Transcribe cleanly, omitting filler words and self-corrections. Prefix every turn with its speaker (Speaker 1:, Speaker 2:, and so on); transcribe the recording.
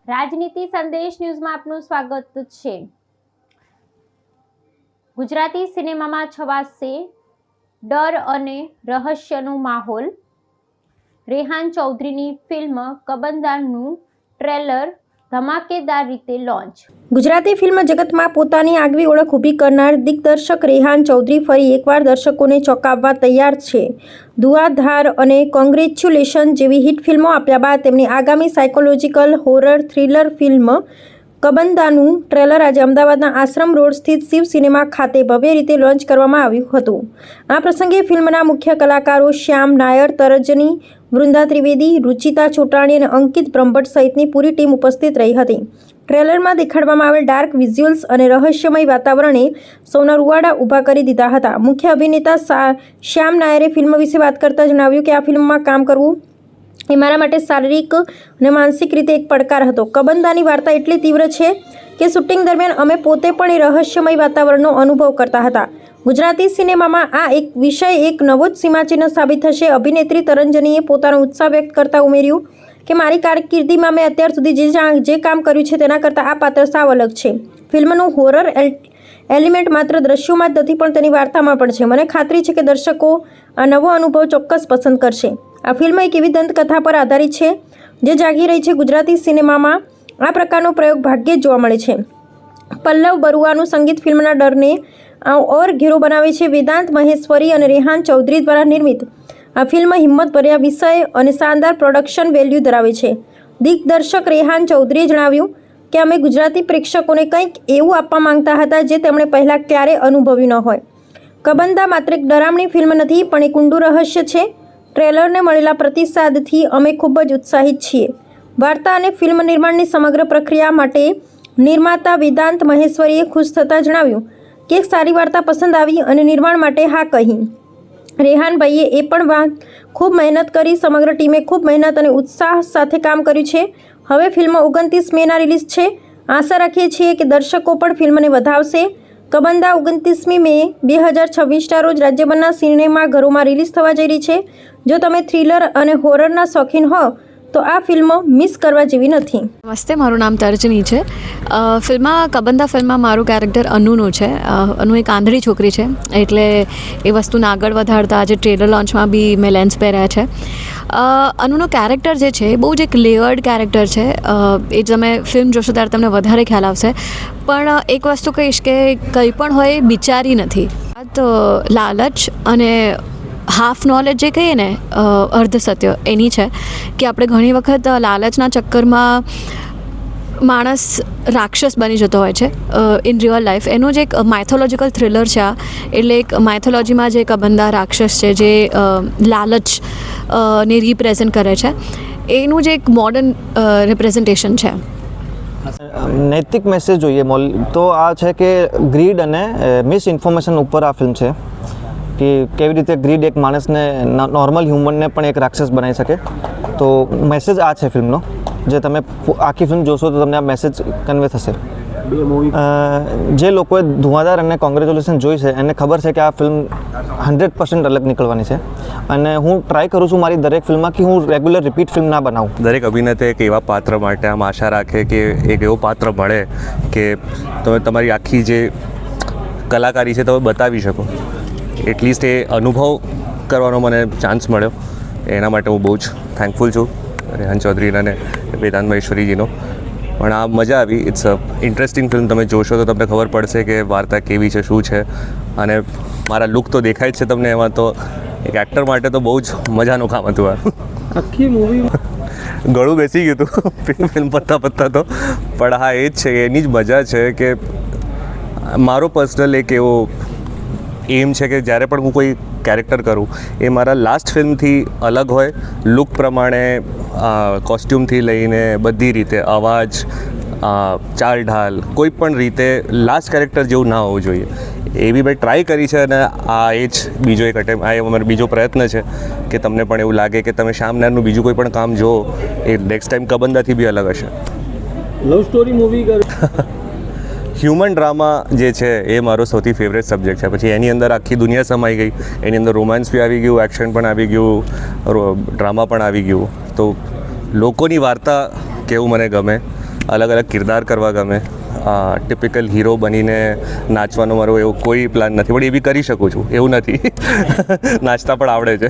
Speaker 1: રાજનીતિ સંદેશ ન્યૂઝમાં આપનું સ્વાગત છે। ગુજરાતી સિનેમામાં છવાશે ડર અને રહસ્યનો માહોલ। રેહાન ચૌધરીની ફિલ્મ કબંદાનું ટ્રેલર ધમાકેદાર રીતે લોન્ચ। ગુજરાતી ફિલ્મ જગતમાં પોતાની આગવી ઓળખ ઊભી કરનાર દિગ્દર્શક રેહાન ચૌધરી ફરી એકવાર દર્શકોને ચોંકાવવા તૈયાર છે। ધુઆધાર અને કોંગ્રેચ્યુલેશન જેવી હિટ ફિલ્મો આપ્યા બાદ તેમની આગામી સાયકોલોજીકલ હોરર થ્રિલર ફિલ્મ કબંદાનું ટ્રેલર આજે અમદાવાદના આશ્રમ રોડ સ્થિત શિવ સિનેમા ખાતે ભવ્ય રીતે લોન્ચ કરવામાં આવ્યું હતું। આ પ્રસંગે ફિલ્મના મુખ્ય કલાકારો શ્યામ નાયર, તરજની, વૃંદા ત્રિવેદી, રુચિતા ચોટાણી અને અંકિત બ્રહ્મભટ્ટ સહિતની પૂરી ટીમ ઉપસ્થિત રહી હતી। ટ્રેલરમાં દેખાડવામાં આવેલ ડાર્ક વિઝ્યુઅલ્સ અને રહસ્યમય વાતાવરણે સૌના રૂવાડા ઊભા કરી દીધા હતા। મુખ્ય અભિનેતા શ્યામ નાયરે ફિલ્મ વિશે વાત કરતા જણાવ્યું કે આ ફિલ્મમાં કામ કરવું એ મારા માટે શારીરિક અને માનસિક રીતે એક પડકાર હતો। કબંદાની વાર્તા એટલી તીવ્ર છે કે શૂટિંગ દરમિયાન અમે પોતે પણ એ રહસ્યમય વાતાવરણનો અનુભવ કરતા હતા। ગુજરાતી સિનેમામાં આ એક વિષય એક નવો જ સીમાચિહ્ન સાબિત થશે। અભિનેત્રી તરંજનીએ પોતાનો ઉત્સાહ વ્યક્ત કરતા ઉમેર્યું કે મારી કારકિર્દીમાં મેં અત્યાર સુધી જે કામ કર્યું છે તેના કરતાં આ પાત્ર સાવ અલગ છે। ફિલ્મનું હોરર એલિમેન્ટ માત્ર દ્રશ્યોમાં જ નથી પણ તેની વાર્તામાં પણ છે। મને ખાતરી છે કે દર્શકો આ નવો અનુભવ ચોક્કસ પસંદ કરશે। આ ફિલ્મ એક એવી દંતકથા પર આધારિત છે જે જાગી રહી છે। ગુજરાતી સિનેમામાં આ પ્રકારનો પ્રયોગ ભાગ્યે જ જોવા મળે છે। પલ્લવ બરુઆનું સંગીત ફિલ્મના ડરને ઓર ઘેરો બનાવે છે। વેદાંત મહેશ્વરી અને રેહાન ચૌધરી દ્વારા નિર્મિત આ ફિલ્મ હિંમતભર્યા વિષય અને શાનદાર પ્રોડક્શન વેલ્યુ ધરાવે છે। દિગ્દર્શક રેહાન ચૌધરીએ જણાવ્યું કે અમે ગુજરાતી પ્રેક્ષકોને કંઈક એવું આપવા માંગતા હતા જે તેમણે પહેલાં ક્યારેય અનુભવ્યું ન હોય। કબંદા માત્ર એક ડરામણી ફિલ્મ નથી પણ એક ઊંડું રહસ્ય છે। ટ્રેલરને મળેલા પ્રતિસાદથી અમે ખૂબ જ ઉત્સાહિત છીએ। વાર્તા અને ફિલ્મ નિર્માણની સમગ્ર પ્રક્રિયા માટે નિર્માતા વેદાંત મહેશ્વરીએ ખુશ થતાં જણાવ્યું કે એક સારી વાર્તા પસંદ આવી અને નિર્માણ માટે હા કહી। રેહાનભાઈએ એ પણ ખૂબ મહેનત કરી। સમગ્ર ટીમે ખૂબ મહેનત અને ઉત્સાહ સાથે કામ કર્યું છે। હવે ફિલ્મ 29 મેના રિલીઝ છે। આશા રાખીએ છીએ કે દર્શકો પણ ફિલ્મને વધાવશે। કબંદા 29મી મે 2026ના રોજ રાજ્યભરના સિનેમાઘરોમાં રિલીઝ થવા જઈ રહી છે। જો તમે થ્રિલર અને હોરરના શોખીન હો તો આ ફિલ્મ મિસ કરવા જેવી નથી।
Speaker 2: નમસ્તે, મારું નામ તર્જની છે। કબંદા ફિલ્મમાં મારું કેરેક્ટર અનુનું છે। અનુ એક આંધળી છોકરી છે એટલે એ વસ્તુને આગળ વધારતા આજે ટ્રેલર લોન્ચમાં બી મેં લેન્સ પહેર્યા છે। અનુનું કેરેક્ટર જે છે એ બહુ જ એક લેયર્ડ કેરેક્ટર છે। એ તમે ફિલ્મ જોશો ત્યારે તમને વધારે ખ્યાલ આવશે। પણ એક વસ્તુ કહીશ કે કંઈ પણ હોય બિચારી નથી। તો લાલચ અને હાફ નોલેજ જે કહીએ ને અર્ધ સત્ય એની છે કે આપણે ઘણી વખત લાલચના ચક્કરમાં માણસ રાક્ષસ બની જતો હોય છે ઇન રિયલ લાઈફ। એનું જ એક માઇથોલોજીકલ થ્રિલર છે આ। એટલે એક માઇથોલોજીમાં જે કબંદા રાક્ષસ છે જે લાલચ ને રિપ્રેઝેન્ટ કરે છે એનું જ એક મોડર્ન રિપ્રેઝન્ટેશન છે।
Speaker 3: નૈતિક મેસેજ જોઈએ તો આ છે કે ગ્રીડ અને મિસ ઇન્ફોર્મેશન ઉપર આ ફિલ્મ છે કે કેવી રીતે ગ્રીડ એક માણસને નોર્મલ હ્યુમનને પણ એક રાક્ષસ બનાવી શકે। તો મેસેજ આ છે ફિલ્મનો। જે તમે આખી ફિલ્મ જોશો તો તમને આ મેસેજ કન્વે થશે। જે લોકોએ ધુઆધાર અને કોંગ્રેચ્યુલેશન જોઈ છે એને ખબર છે કે આ ફિલ્મ 100% અલગ નીકળવાની છે અને હું ટ્રાય કરું છું મારી દરેક ફિલ્મમાં કે હું રેગ્યુલર રિપીટ ફિલ્મ ના બનાવું।
Speaker 4: દરેક અભિનેતા એક એવા પાત્ર માટે આમ આશા રાખે કે એક એવો પાત્ર મળે કે તમે તમારી આખી જે કલાકારી છે તમે બતાવી શકો। એટલીસ્ટ એ અનુભવ કરવાનો મને ચાન્સ મળ્યો એના માટે હું બહુ જ થેન્કફુલ છું રેહાન ચૌધરી અને વેદાંત મહેશ્વરીજીનો। પણ આ મજા આવી। It's a interesting film. તમે જોશો તો તમને ખબર પડશે કે વાર્તા કેવી છે, શું છે। અને મારા લુક તો દેખાય જ છે તમને એમાં। તો એક એક્ટર માટે તો બહુ જ મજાનું કામ હતું આ।
Speaker 3: આખી મૂવી
Speaker 4: ગળું બેસી ગયું હતું ફિલ્મ પત્તા તો। પણ હા એ જ છે, એની જ મજા છે કે મારો પર્સનલ એક એવો એમ છે કે જ્યારે પણ હું કોઈ કેરેક્ટર કરું એ મારા લાસ્ટ ફિલ્મથી અલગ હોય। લુક પ્રમાણે, કોસ્ટ્યુમથી લઈને બધી રીતે, અવાજ, ચાલ ઢાલ, કોઈ પણ રીતે લાસ્ટ કેરેક્ટર જેવું ના હોવું જોઈએ। એવી મેં ટ્રાય કરી છે અને આ એ જ બીજો એક અટેમ્પ, આ અમારો બીજો પ્રયત્ન છે કે તમને પણ એવું લાગે કે તમે શ્યામ નાયરનું બીજું કોઈ પણ કામ જુઓ એ નેક્સ્ટ ટાઈમ કબંદાથી બી અલગ હશે।
Speaker 3: Love story movie
Speaker 4: human drama જે છે એ મારો સૌથી ફેવરેટ સબ્જેક્ટ છે। પછી એની અંદર આખી દુનિયા સમાઈ ગઈ। એની અંદર રોમાન્સ બી આવી ગયું, એક્શન પણ આવી ગયું, ડ્રામા પણ આવી ગયું। તો લોકોની વાર્તા કહેવું મને ગમે। અલગ અલગ કિરદાર કરવા ગમે. ટિપિકલ હીરો બનીને નાચવાનો મારો એવો કોઈ પ્લાન નથી, પણ એ બી કરી શકું છું એવું નથી. નાચતા પણ આવડે છે.